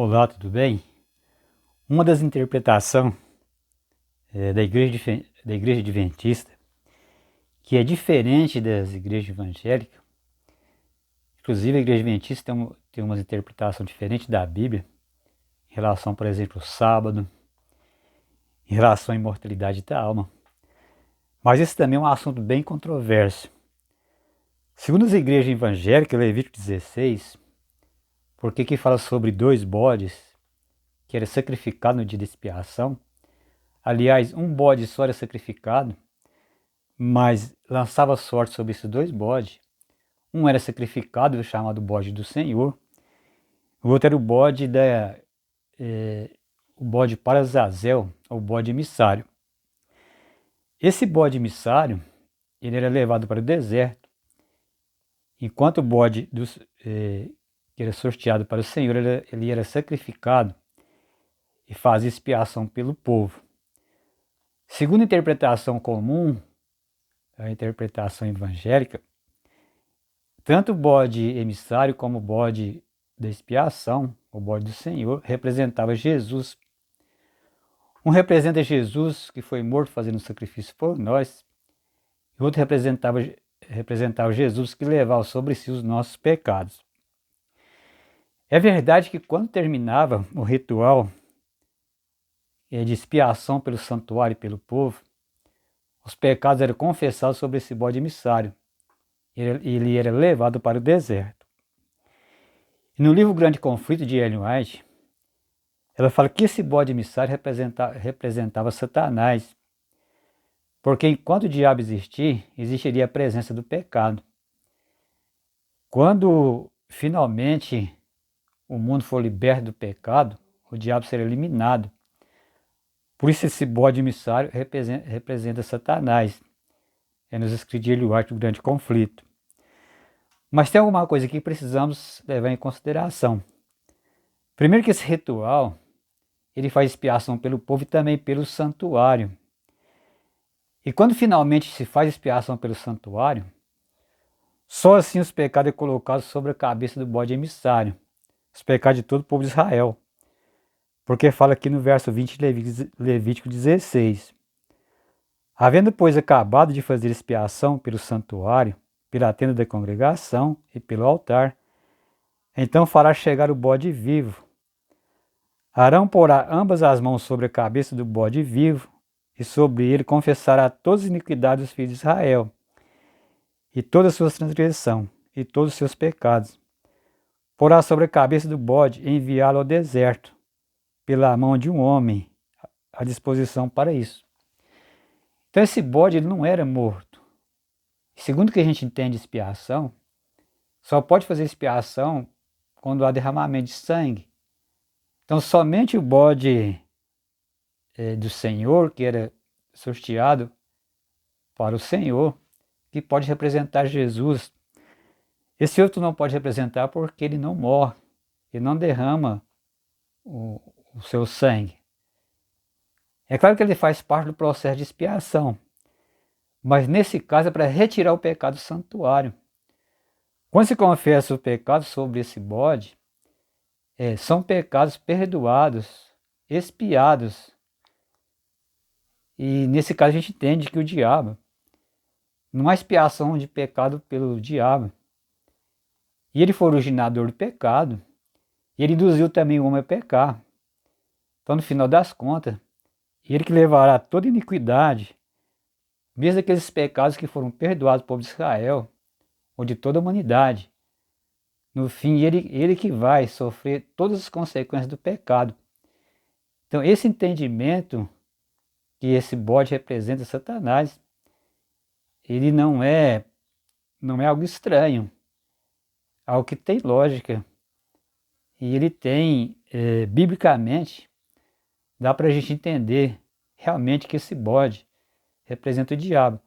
Olá, tudo bem? Uma das interpretações da igreja adventista, que é diferente das igrejas evangélicas, inclusive a igreja adventista tem umas interpretações diferentes da Bíblia, em relação, por exemplo, ao sábado, em relação à imortalidade da alma. Mas esse também é um assunto bem controverso. Segundo as igrejas evangélicas, Levítico 16, porque que fala sobre 2 bodes que era sacrificado no dia da expiação. Aliás, um bode só era sacrificado, mas lançava sorte sobre esses 2 bodes. Um era sacrificado, chamado bode do Senhor. O outro era o bode para Azazel, ou bode emissário. Esse bode emissário, ele era levado para o deserto, enquanto o que era sorteado para o Senhor, ele era sacrificado e fazia expiação pelo povo. Segundo a interpretação comum, a interpretação evangélica, tanto o bode emissário como o bode da expiação, o bode do Senhor, representava Jesus. Um representa Jesus, que foi morto fazendo sacrifício por nós, e o outro representava Jesus, que levava sobre si os nossos pecados. É verdade que quando terminava o ritual de expiação pelo santuário e pelo povo, os pecados eram confessados sobre esse bode emissário. Ele era levado para o deserto. E no livro Grande Conflito de Ellen White, ela fala que esse bode emissário representava Satanás, porque enquanto o diabo existir, existiria a presença do pecado. Quando finalmente o mundo for liberto do pecado, o diabo será eliminado. Por isso esse bode emissário representa Satanás. É nos escritos de Ellen White, o Grande Conflito. Mas tem alguma coisa que precisamos levar em consideração. Primeiro que esse ritual, ele faz expiação pelo povo e também pelo santuário. E quando finalmente se faz expiação pelo santuário, só assim os pecados é colocados sobre a cabeça do bode emissário, os pecados de todo o povo de Israel. Porque fala aqui no verso 20 de Levítico 16. Havendo, pois, acabado de fazer expiação pelo santuário, pela tenda da congregação e pelo altar, então fará chegar o bode vivo. Arão porá ambas as mãos sobre a cabeça do bode vivo, e sobre ele confessará todas as iniquidades dos filhos de Israel, e toda a sua transgressão, e todos os seus pecados. Porá sobre a cabeça do bode e enviá-lo ao deserto, pela mão de um homem, à disposição para isso. Então esse bode ele não era morto. Segundo o que a gente entende de expiação, só pode fazer expiação quando há derramamento de sangue. Então somente o bode do Senhor, que era sorteado para o Senhor, que pode representar Jesus. Esse outro não pode representar porque ele não morre, ele não derrama o seu sangue. É claro que ele faz parte do processo de expiação, mas nesse caso é para retirar o pecado do santuário. Quando se confessa o pecado sobre esse bode, são pecados perdoados, expiados. E nesse caso a gente entende que o diabo, não há expiação de pecado pelo diabo. E ele foi originador do pecado, e ele induziu também o homem a pecar. Então, no final das contas, ele que levará toda iniquidade, mesmo aqueles pecados que foram perdoados do povo de Israel, ou de toda a humanidade. No fim, ele que vai sofrer todas as consequências do pecado. Então, esse entendimento que esse bode representa Satanás, ele não é algo estranho, algo que tem lógica. E ele tem, biblicamente, dá para a gente entender realmente que esse bode representa o diabo.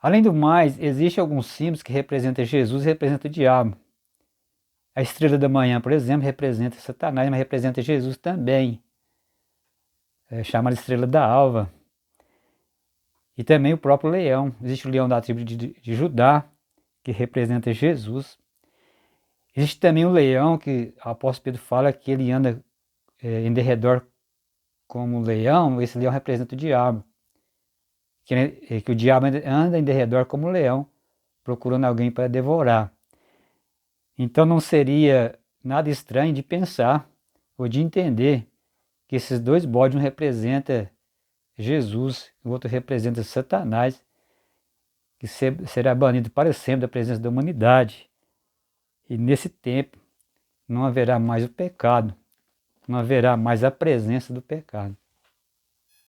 Além do mais, existem alguns símbolos que representam Jesus e representam o diabo. A estrela da manhã, por exemplo, representa Satanás, mas representa Jesus também. Chamada estrela da alva. E também o próprio leão. Existe o leão da tribo de Judá, que representa Jesus. Existe também o leão, que o apóstolo Pedro fala que ele anda em derredor como leão. Esse leão representa o diabo. Que o diabo anda em derredor como leão, procurando alguém para devorar. Então não seria nada estranho de pensar ou de entender que esses dois bodes, um representa Jesus, o outro representa Satanás, que será banido para sempre da presença da humanidade. E nesse tempo não haverá mais o pecado, não haverá mais a presença do pecado.